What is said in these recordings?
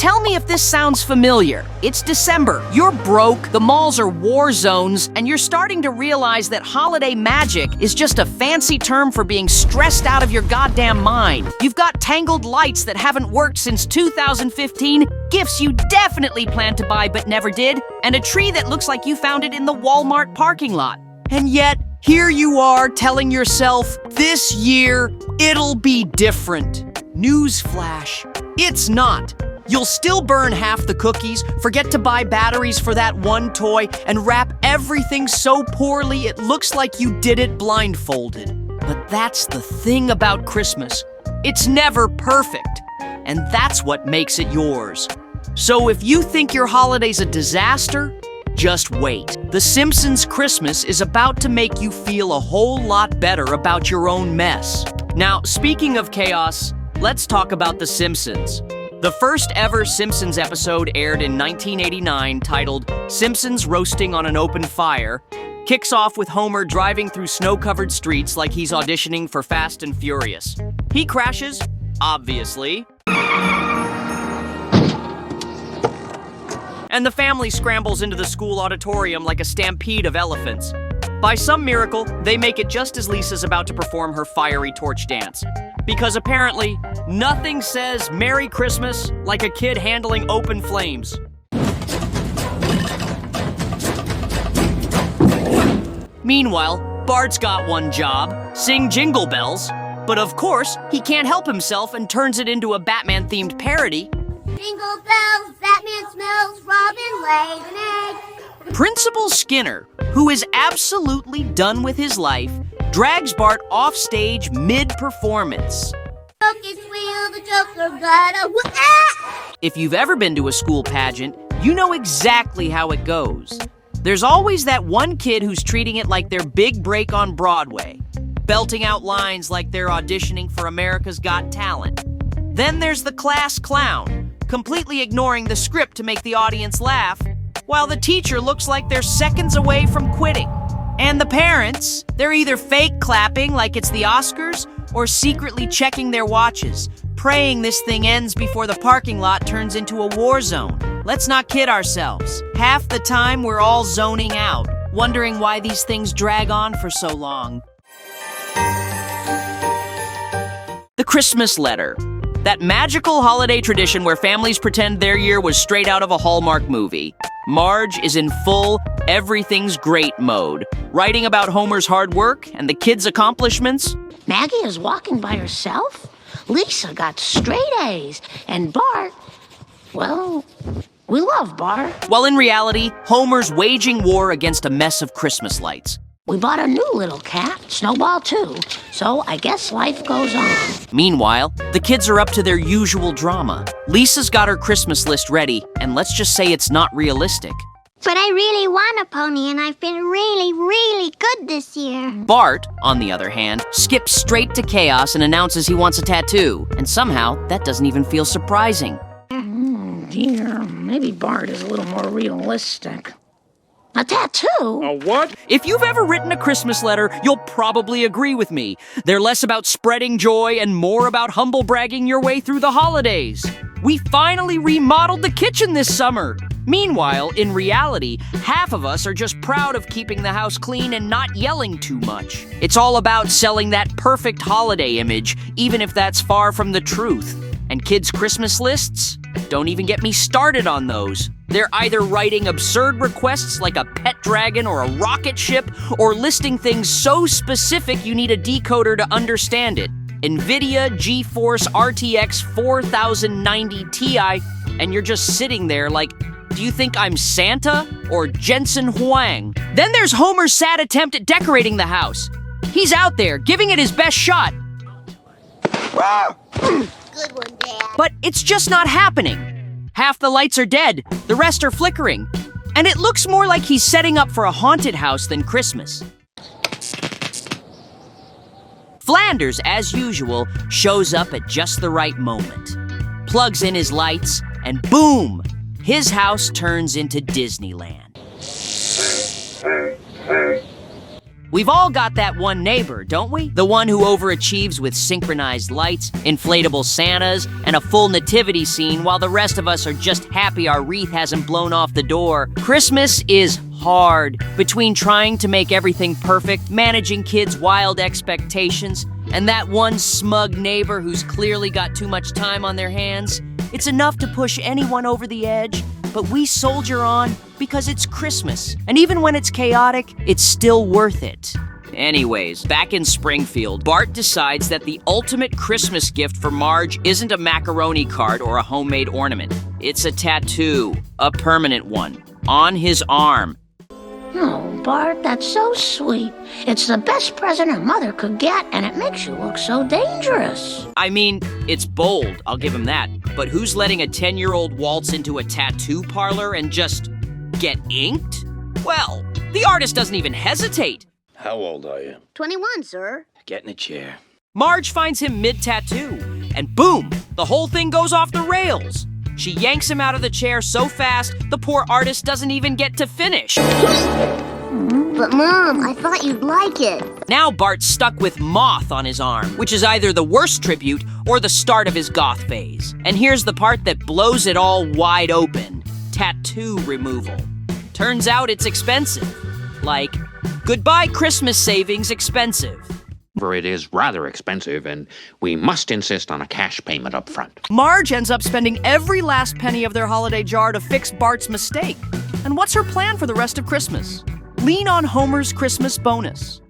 tell me if this sounds familiar. It's December, you're broke, the malls are war zones, and you're starting to realize that holiday magic is just a fancy term for being stressed out of your goddamn mind. You've got tangled lights that haven't worked since 2015, gifts you definitely planned to buy but never did, and a tree that looks like you found it in the Walmart parking lot. And yet, here you are telling yourself, this year, it'll be different. Newsflash, it's not. You'll still burn half the cookies, forget to buy batteries for that one toy, and wrap everything so poorly it looks like you did it blindfolded. But that's the thing about Christmas. It's never perfect, and that's what makes it yours. So if you think your holiday's a disaster, just wait. The Simpsons Christmas is about to make you feel a whole lot better about your own mess. Now, speaking of chaos, let's talk about The Simpsons. The first ever Simpsons episode aired in 1989, titled Simpsons Roasting on an Open Fire, kicks off with Homer driving through snow-covered streets like he's auditioning for Fast and Furious. He crashes, obviously, and the family scrambles into the school auditorium like a stampede of elephants. By some miracle, they make it just as Lisa's about to perform her fiery torch dance. Because apparently, nothing says Merry Christmas like a kid handling open flames. Meanwhile, Bart's got one job, sing Jingle Bells. But of course, he can't help himself and turns it into a Batman-themed parody. Jingle bells, Batman smells, Robin lays an egg. Principal Skinner, who is absolutely done with his life, drags Bart off stage mid-performance. Focus wheel, the Joker got a If you've ever been to a school pageant, you know exactly how it goes. There's always that one kid who's treating it like their big break on Broadway, belting out lines like they're auditioning for America's Got Talent. Then there's the class clown, completely ignoring the script to make the audience laugh, while the teacher looks like they're seconds away from quitting. And the parents, they're either fake clapping like it's the Oscars or secretly checking their watches, praying this thing ends before the parking lot turns into a war zone. Let's not kid ourselves. Half the time we're all zoning out, wondering why these things drag on for so long. The Christmas letter. That magical holiday tradition where families pretend their year was straight out of a Hallmark movie. Marge is in full everything's great mode, writing about Homer's hard work and the kids' accomplishments. Maggie is walking by herself. Lisa got straight A's. And Bart, well, we love Bart. While in reality, Homer's waging war against a mess of Christmas lights. We bought a new little cat, Snowball too, so I guess life goes on. Meanwhile, the kids are up to their usual drama. Lisa's got her Christmas list ready, and let's just say it's not realistic. But I really want a pony, and I've been really, really good this year. Bart, on the other hand, skips straight to chaos and announces he wants a tattoo, and somehow that doesn't even feel surprising. Dear, maybe Bart is a little more realistic. A tattoo? A what? If you've ever written a Christmas letter, you'll probably agree with me. They're less about spreading joy and more about humble bragging your way through the holidays. We finally remodeled the kitchen this summer. Meanwhile, in reality, half of us are just proud of keeping the house clean and not yelling too much. It's all about selling that perfect holiday image, even if that's far from the truth. And kids' Christmas lists? Don't even get me started on those. They're either writing absurd requests like a pet dragon or a rocket ship, or listing things so specific you need a decoder to understand it. NVIDIA GeForce RTX 4090 Ti, and you're just sitting there like, do you think I'm Santa or Jensen Huang? Then there's Homer's sad attempt at decorating the house. He's out there, giving it his best shot. Good one, Dad. But it's just not happening. Half the lights are dead, the rest are flickering. And it looks more like he's setting up for a haunted house than Christmas. Flanders, as usual, shows up at just the right moment. Plugs in his lights, and boom! His house turns into Disneyland. We've all got that one neighbor, don't we? The one who overachieves with synchronized lights, inflatable Santas, and a full nativity scene while the rest of us are just happy our wreath hasn't blown off the door. Christmas is hard. Between trying to make everything perfect, managing kids' wild expectations, and that one smug neighbor who's clearly got too much time on their hands, it's enough to push anyone over the edge. But we soldier on because it's Christmas. And even when it's chaotic, it's still worth it. Anyways, back in Springfield, Bart decides that the ultimate Christmas gift for Marge isn't a macaroni cart or a homemade ornament. It's a tattoo, a permanent one, on his arm. Oh, Bart, that's so sweet. It's the best present a mother could get, and it makes you look so dangerous. I mean, it's bold, I'll give him that. But who's letting a 10-year-old waltz into a tattoo parlor and just get inked? Well, the artist doesn't even hesitate. How old are you? 21, sir. Get in a chair. Marge finds him mid-tattoo, and boom, the whole thing goes off the rails. She yanks him out of the chair so fast, the poor artist doesn't even get to finish. But, Mom, I thought you'd like it. Now Bart's stuck with moth on his arm, which is either the worst tribute or the start of his goth phase. And here's the part that blows it all wide open. Tattoo removal. Turns out it's expensive. Like, goodbye Christmas savings expensive. It is rather expensive, and we must insist on a cash payment up front. Marge ends up spending every last penny of their holiday jar to fix Bart's mistake. And what's her plan for the rest of Christmas? Lean on Homer's Christmas bonus.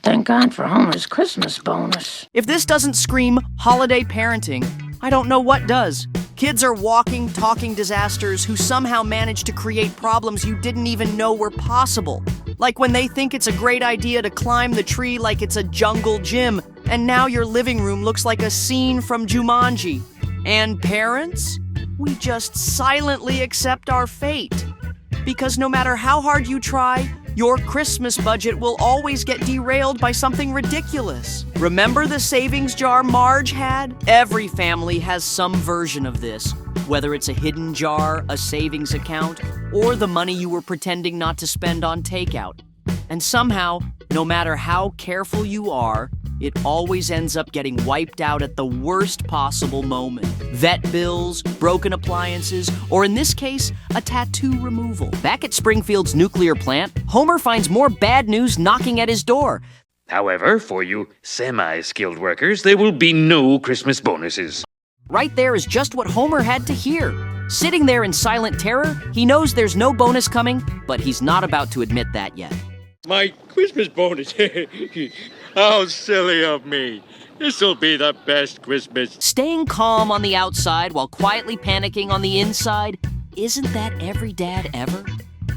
Thank God for Homer's Christmas bonus. If this doesn't scream holiday parenting, I don't know what does. Kids are walking, talking disasters who somehow manage to create problems you didn't even know were possible. Like when they think it's a great idea to climb the tree like it's a jungle gym, and now your living room looks like a scene from Jumanji. And parents? We just silently accept our fate. Because no matter how hard you try, your Christmas budget will always get derailed by something ridiculous. Remember the savings jar Marge had? Every family has some version of this, whether it's a hidden jar, a savings account, or the money you were pretending not to spend on takeout. And somehow, no matter how careful you are, it always ends up getting wiped out at the worst possible moment. Vet bills, broken appliances, or in this case, a tattoo removal. Back at Springfield's nuclear plant, Homer finds more bad news knocking at his door. However, for you semi-skilled workers, there will be no Christmas bonuses. Right there is just what Homer had to hear. Sitting there in silent terror, he knows there's no bonus coming, but he's not about to admit that yet. My Christmas bonus. How silly of me. This'll be the best Christmas. Staying calm on the outside while quietly panicking on the inside, isn't that every dad ever?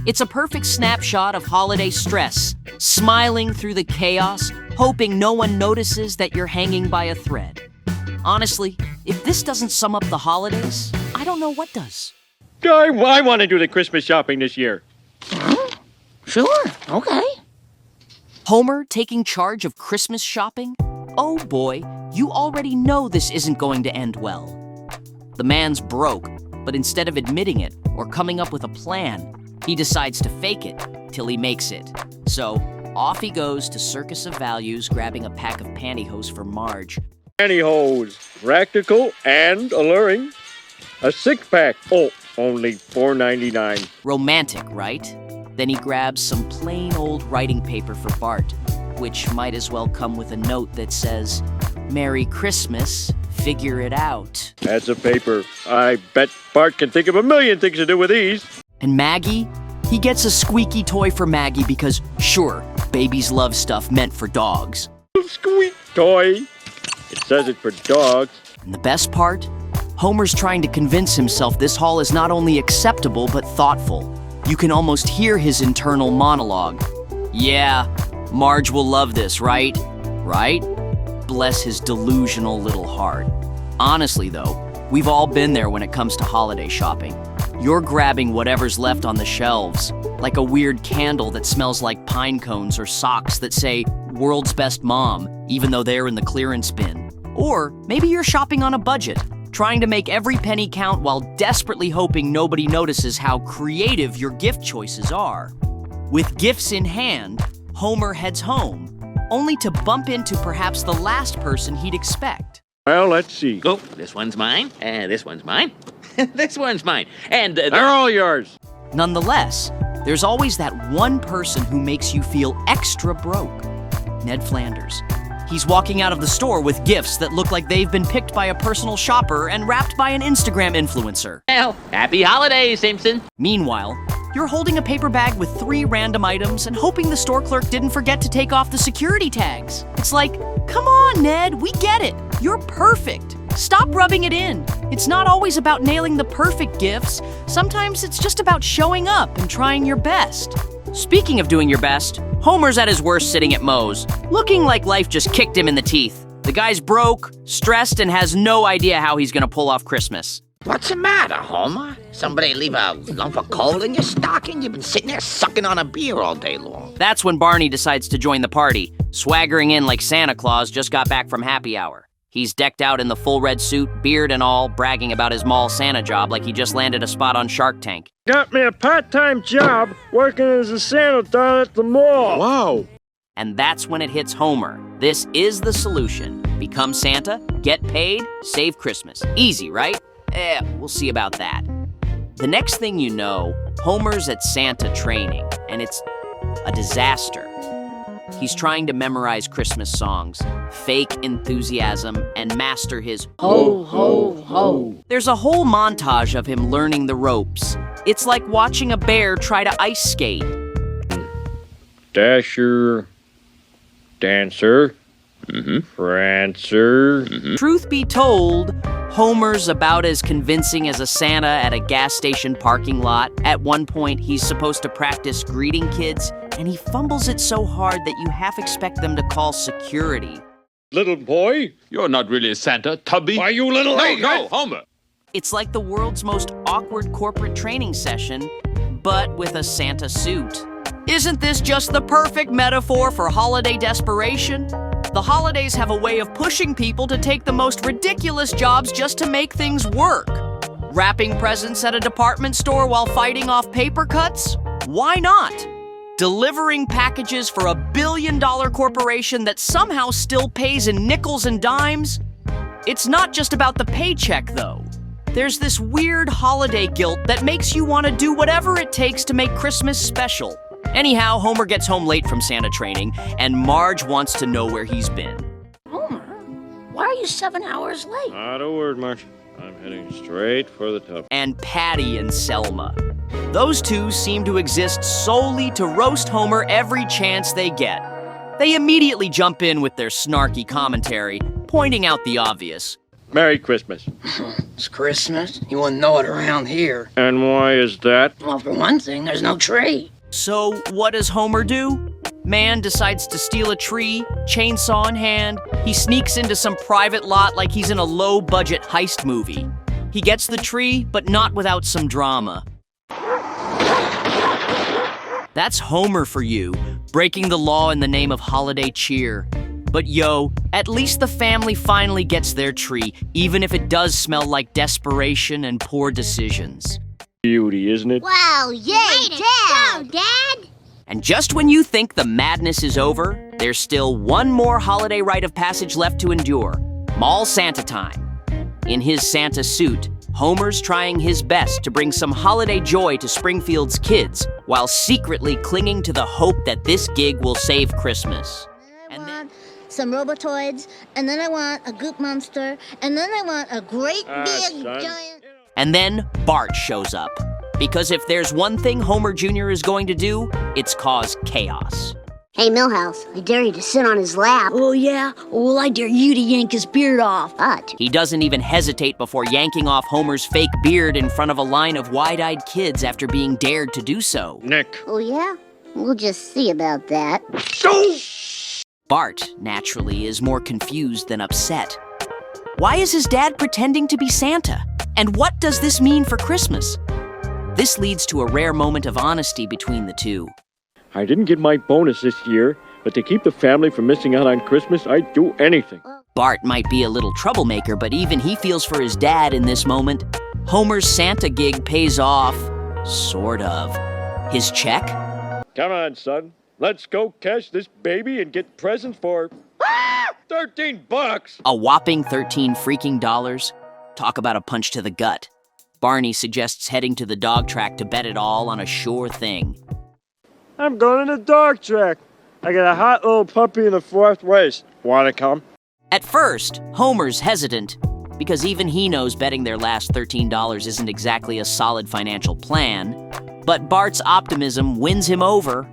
It's a perfect snapshot of holiday stress, smiling through the chaos, hoping no one notices that you're hanging by a thread. Honestly, if this doesn't sum up the holidays, I don't know what does. I want to do the Christmas shopping this year. Sure, okay. Homer taking charge of Christmas shopping? Oh boy, you already know this isn't going to end well. The man's broke, but instead of admitting it or coming up with a plan, he decides to fake it till he makes it. So off he goes to Circus of Values, grabbing a pack of pantyhose for Marge. Pantyhose, practical and alluring. A six-pack, only $4.99. Romantic, right? Then he grabs some plain old writing paper for Bart, which might as well come with a note that says, "Merry Christmas, figure it out." That's a paper. I bet Bart can think of a million things to do with these. And Maggie? He gets a squeaky toy for Maggie because, sure, babies love stuff meant for dogs. Squeak toy. It says it for dogs. And the best part? Homer's trying to convince himself this haul is not only acceptable but thoughtful. You can almost hear his internal monologue. Yeah, Marge will love this, right? Right? Bless his delusional little heart. Honestly, though, we've all been there when it comes to holiday shopping. You're grabbing whatever's left on the shelves, like a weird candle that smells like pine cones or socks that say, "World's Best Mom," even though they're in the clearance bin. Or maybe you're shopping on a budget, trying to make every penny count while desperately hoping nobody notices how creative your gift choices are. With gifts in hand, Homer heads home, only to bump into perhaps the last person he'd expect. Well, let's see. Oh, this one's mine, and this one's mine. This one's mine. And They're all yours. Nonetheless, there's always that one person who makes you feel extra broke. Ned Flanders. He's walking out of the store with gifts that look like they've been picked by a personal shopper and wrapped by an Instagram influencer. well, happy holidays, Simpson. Meanwhile, you're holding a paper bag with 3 random items and hoping the store clerk didn't forget to take off the security tags. It's like, come on, Ned, we get it. You're perfect. Stop rubbing it in. It's not always about nailing the perfect gifts. Sometimes it's just about showing up and trying your best. Speaking of doing your best, Homer's at his worst sitting at Moe's, looking like life just kicked him in the teeth. The guy's broke, stressed, and has no idea how he's gonna pull off Christmas. What's the matter, Homer? Somebody leave a lump of coal in your stocking? You've been sitting there sucking on a beer all day long. That's when Barney decides to join the party, swaggering in like Santa Claus just got back from happy hour. He's decked out in the full red suit, beard and all, bragging about his mall Santa job like he just landed a spot on Shark Tank. Got me a part-time job working as a Santa down at the mall. Wow. And that's when it hits Homer. This is the solution. Become Santa, get paid, save Christmas. Easy, right? We'll see about that. The next thing you know, Homer's at Santa training, and it's a disaster. He's trying to memorize Christmas songs, fake enthusiasm, and master his ho, ho, ho. There's a whole montage of him learning the ropes. It's like watching a bear try to ice skate. Dasher, Dancer, Prancer. Truth be told, Homer's about as convincing as a Santa at a gas station parking lot. At one point, he's supposed to practice greeting kids, and he fumbles it so hard that you half expect them to call security. Little boy? You're not really a Santa, Tubby. Why, you little... No, Homer. It's like the world's most awkward corporate training session, but with a Santa suit. Isn't this just the perfect metaphor for holiday desperation? The holidays have a way of pushing people to take the most ridiculous jobs just to make things work. Wrapping presents at a department store while fighting off paper cuts? Why not? Delivering packages for $1 billion corporation that somehow still pays in nickels and dimes? It's not just about the paycheck, though. There's this weird holiday guilt that makes you want to do whatever it takes to make Christmas special. Anyhow, Homer gets home late from Santa training, and Marge wants to know where he's been. Homer, why are you 7 hours late? Not a word, Marge. I'm heading straight for the tub. And Patty and Selma. Those two seem to exist solely to roast Homer every chance they get. They immediately jump in with their snarky commentary, pointing out the obvious. Merry Christmas. It's Christmas. You wouldn't know it around here. And why is that? Well, for one thing, there's no tree. So what does Homer do? Man decides to steal a tree, chainsaw in hand. He sneaks into some private lot like he's in a low-budget heist movie. He gets the tree, but not without some drama. That's Homer for you, breaking the law in the name of holiday cheer. But yo, at least the family finally gets their tree, even if it does smell like desperation and poor decisions. Beauty, isn't it? Wow, yay, Dad! Go, Dad! And just when you think the madness is over, there's still one more holiday rite of passage left to endure. Mall Santa time. In his Santa suit, Homer's trying his best to bring some holiday joy to Springfield's kids, while secretly clinging to the hope that this gig will save Christmas. I want some Robotoids, and then I want a Goop Monster, and then I want a great big son. giant... And then Bart shows up. Because if there's one thing Homer Jr. is going to do, it's cause chaos. Hey, Millhouse, I dare you to sit on his lap. Oh, yeah? Well, I dare you to yank his beard off. But He doesn't even hesitate before yanking off Homer's fake beard in front of a line of wide-eyed kids after being dared to do so. Nick. oh yeah? We'll just see about that. Bart, naturally, is more confused than upset. Why is his dad pretending to be Santa? And what does this mean for Christmas? This leads to a rare moment of honesty between the two. I didn't get my bonus this year, but to keep the family from missing out on Christmas, I'd do anything. Bart might be a little troublemaker, but even he feels for his dad in this moment. Homer's Santa gig pays off. Sort of. His check? Come on, son. Let's go catch this baby and get presents for $13. A whopping 13 freaking dollars? Talk about a punch to the gut. Barney suggests heading to the dog track to bet it all on a sure thing. I'm going to the dog track. I got a hot little puppy in the fourth race. Want to come? At first, Homer's hesitant, because even he knows betting their last $13 isn't exactly a solid financial plan. But Bart's optimism wins him over.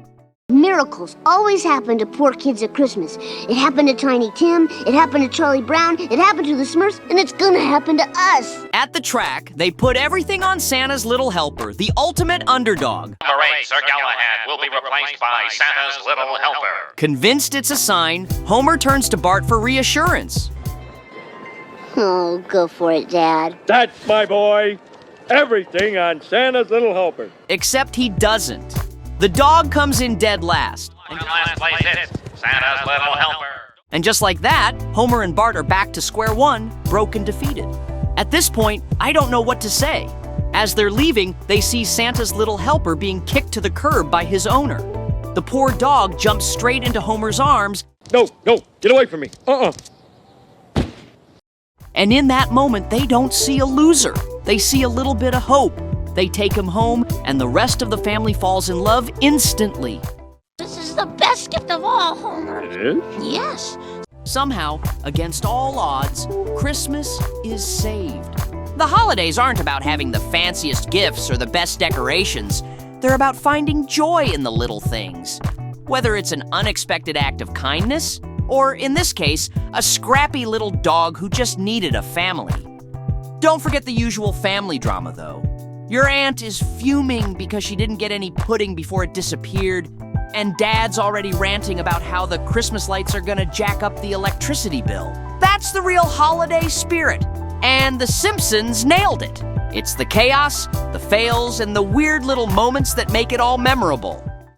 Miracles always happen to poor kids at Christmas. It happened to Tiny Tim, it happened to Charlie Brown, it happened to the Smurfs, and it's gonna happen to us. At the track, they put everything on Santa's little helper, the ultimate underdog. Number 8, Sir Galahad, will be replaced by Santa's little helper. Convinced it's a sign, Homer turns to Bart for reassurance. Oh, go for it, Dad. That's my boy. Everything on Santa's little helper. Except he doesn't. The dog comes in dead last. In last place it's Santa's little helper. And just like that, Homer and Bart are back to square one, broke and defeated. At this point, I don't know what to say. As they're leaving, they see Santa's little helper being kicked to the curb by his owner. The poor dog jumps straight into Homer's arms. No, get away from me. And in that moment, they don't see a loser. They see a little bit of hope. They take him home, and the rest of the family falls in love instantly. This is the best gift of all, Homer. It is? Yes. Somehow, against all odds, Christmas is saved. The holidays aren't about having the fanciest gifts or the best decorations. They're about finding joy in the little things. Whether it's an unexpected act of kindness, or in this case, a scrappy little dog who just needed a family. Don't forget the usual family drama, though. Your aunt is fuming because she didn't get any pudding before it disappeared, and Dad's already ranting about how the Christmas lights are gonna jack up the electricity bill. That's the real holiday spirit, and the Simpsons nailed it. It's the chaos, the fails, and the weird little moments that make it all memorable.